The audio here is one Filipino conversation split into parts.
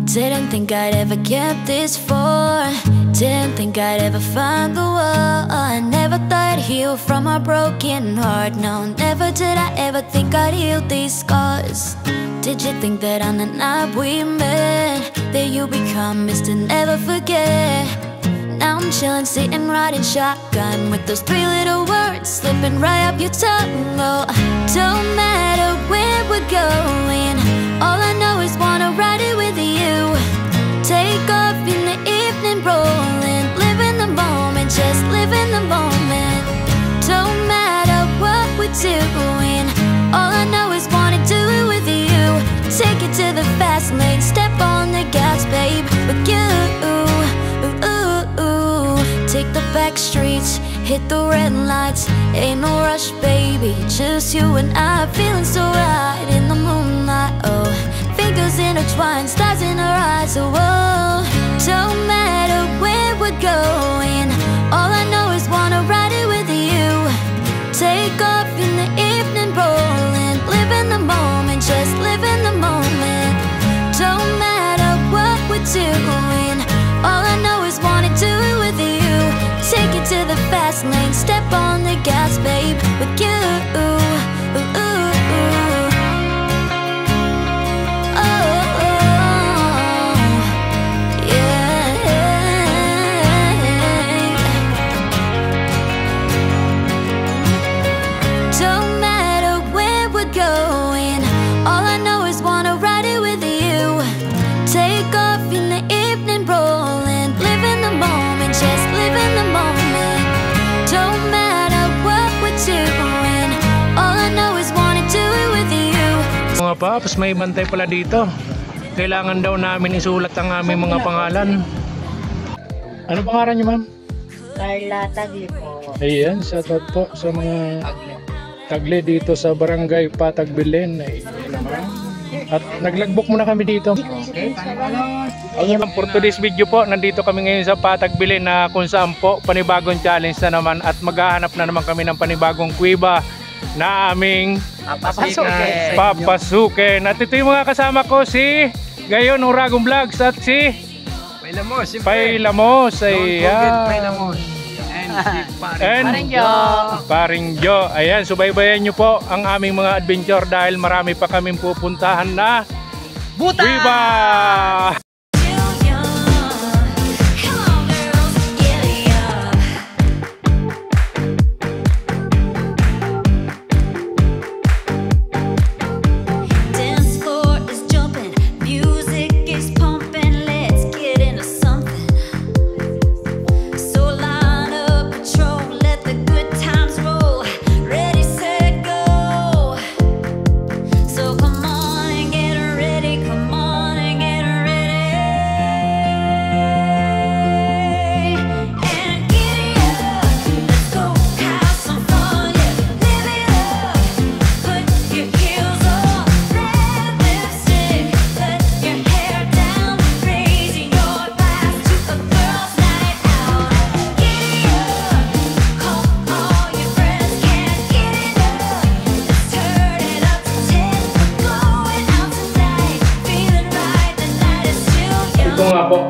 Didn't think I'd ever get this far. Didn't think I'd ever find the one. I never thought I'd heal from a broken heart. No, never did I ever think I'd heal these scars. Did you think that on the night we met, that you become Mr. Never Forget? Now I'm chillin', sitting, riding shotgun with those three little words slipping right up your tongue. Oh, don't matter where we're going, all I know is wanna ride it with you. Take off in the evening, rolling, live in the moment, just live in the moment. Don't matter what we're doing, all I know is wanna do it with you. Take it to the fast lane, step on the gas, babe, with you. Take the back streets, hit the red lights. Ain't no rush, baby, just you and I, feeling so right in the moonlight. Oh, fingers intertwined, stars in our eyes. Oh, whoa. Don't matter where we're going, all I know is wanna ride it with you. Take off in the evening, rolling, live in the moment, just live in the moment. Don't matter what we're doing, all I know is wanna do it with you. Take it to the fast lane, step on the gas, babe, with you. Don't matter where we're going, all I know is wanna ride it with you. Take off in the evening, rolling, live in the moment, just live in the moment. Don't matter what we're doing, all I know is wanna do it with you. Mga paps, may bantay pala dito. Kailangan daw namin isulat ang aming mga pangalan. Ano pangalan niyo, ma'am? Carla Tagle po. Ayan, shoutout po sa mga tagle dito sa barangay Patagbilen. At naglagbok muna kami dito. Ayun, for today's video po, nandito kami ngayon sa Patagbilen na kung saan po panibagong challenge na naman at maghahanap na naman kami ng panibagong kuweba na aming papasukin. At ito yung mga kasama ko, si Gayon Uragong Vlogs at si Pai Lamos. Ayan. And Paring Jo. Ayan, subaybayan nyo po ang aming mga adventure dahil marami pa kaming pupuntahan na kuweba.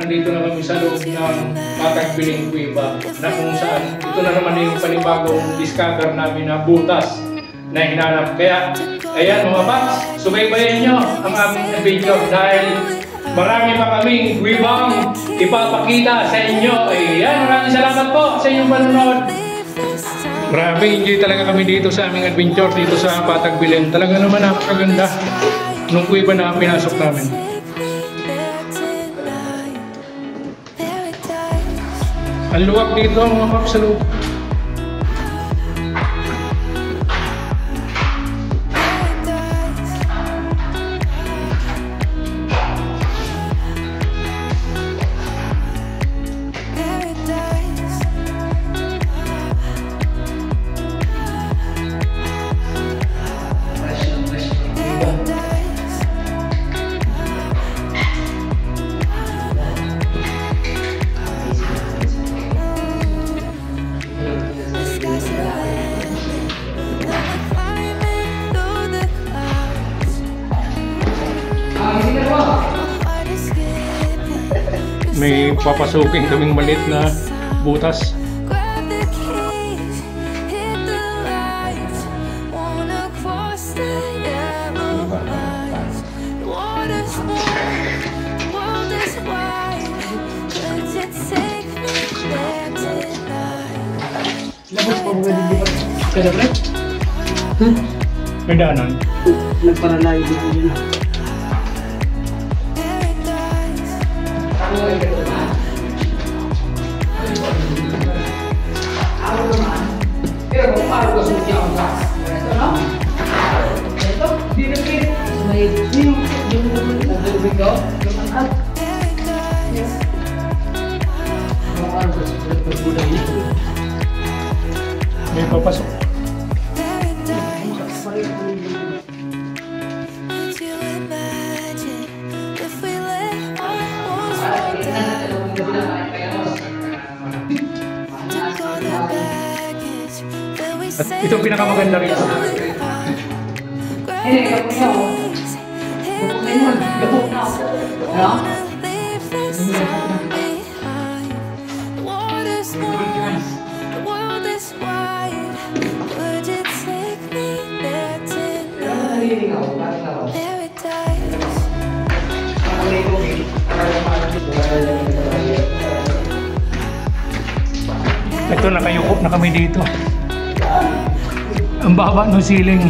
Nandito na kami sa loob ng Patagbilen kuweba na kung saan ito na naman yung panibagong discover namin na butas na hinanap. Kaya ayan mga paps, subaybayan nyo ang aming video dahil marami pa kaming kuwebang ipapakita sa inyo. Ayan, maraming salamat po sa inyong panonood. Grabe, enjoy talaga kami dito sa aming adventure dito sa Patagbilen. Talaga naman napakaganda nung kuweba na pinasok namin. Ang luwag dito mga paps sa loob. May papasukin kaming maliit na butas. Grab the keys, hit the lights, wanna cross the yellow lines. The water's wide, the world is wide. Could you take me there tonight? Paradise. May daanan. Nagparalayo dito yun. May papasok. Could you imagine if we let our walls fall down? Took all the baggage that we At saved ito ang pinakamaganda rito. to the heart. Grab the keys, hit the lights, wanna leave this all behind. The water's wide, the world is wide. Would you take me there tonight? Paradise. Ito, nakayuko na kami dito. Ang baba ng ceiling.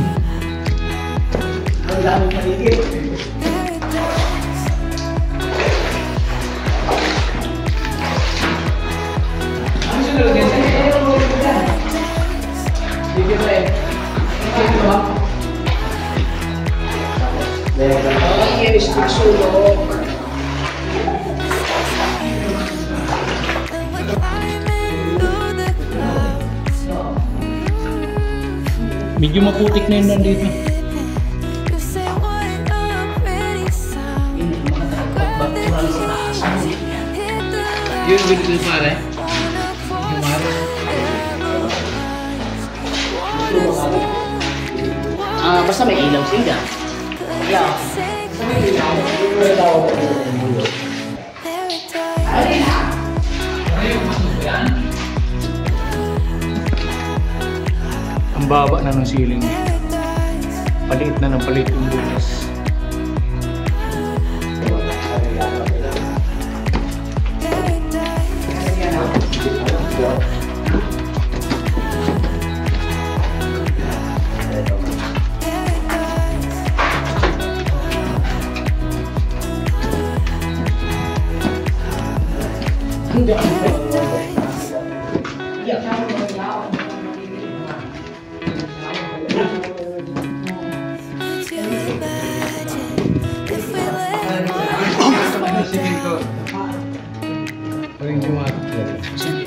And we're climbing through the clouds. Medyo maputik na yun nandito. You say what a pretty sound. Grab the keys, hit the Yun, lights, binigil pare. wanna cross the yellow lines. Basta may ilaw sila. Yeah. Ang baba na ng ceiling. Paliit na ng paliit yung butas.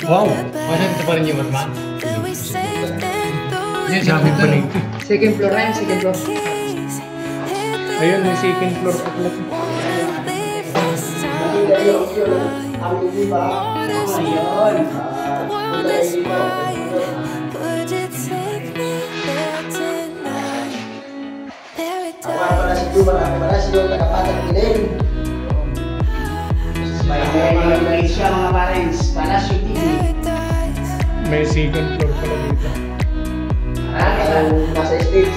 Wow! Masaya ito pa rin yung man. Daming paniki. Second floor na yun, second floor. Ayun, may second floor pa pala. May second floor pala dito. Nasa stage.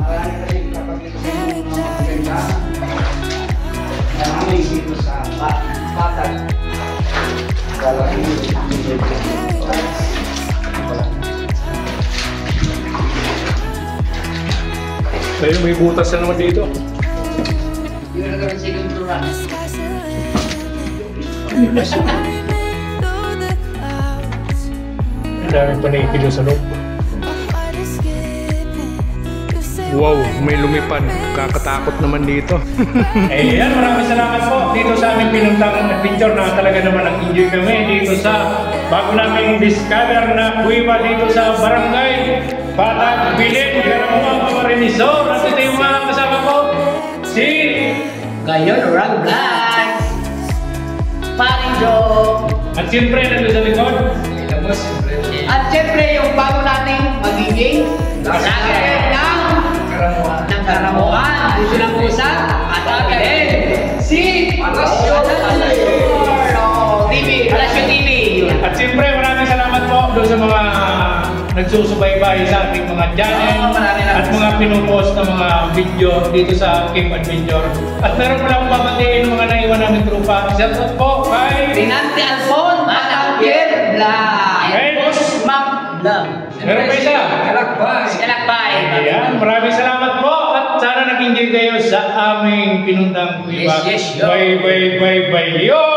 Marami kasi kapag ito sa mga maganda. Marami dito sa patag. Ayun, may butas na naman dito. Yun na kami second floor na. Ang daming paniki doon sa loob. Wow, may lumipad. Kakatakot naman dito. Eh yan, maraming salamat po dito sa aming pinuntang adventure na talaga naman nag-enjoy kami dito sa bago namin discover na kuiba dito sa barangay Patag, Bilin, Garamuang, Camarinesor. At ito yung mga kasama ko, si Gayon, Orang Black. Paring Joe. at siyempre nandun sa likod. At syempre yung bago nating magiging sakit ng Karamuan. Dito lang po sa Patag, Bilin. Si Palasyo. sa mga nagsusubaybay sa ating mga channel at mga pinupost na mga video dito sa Cape Adventure. At meron po lang papatiin mga naiwan namin trupa. Shout out po kay Rinante Alfon, Manangkir Vlog. Right. Mac Vlog. Meron pa isa. Kalakbay. Ayan, maraming salamat po at sana nag-enjoy kayo sa aming pinuntang kuiba. Yes, yes, yo. Bye. Yo!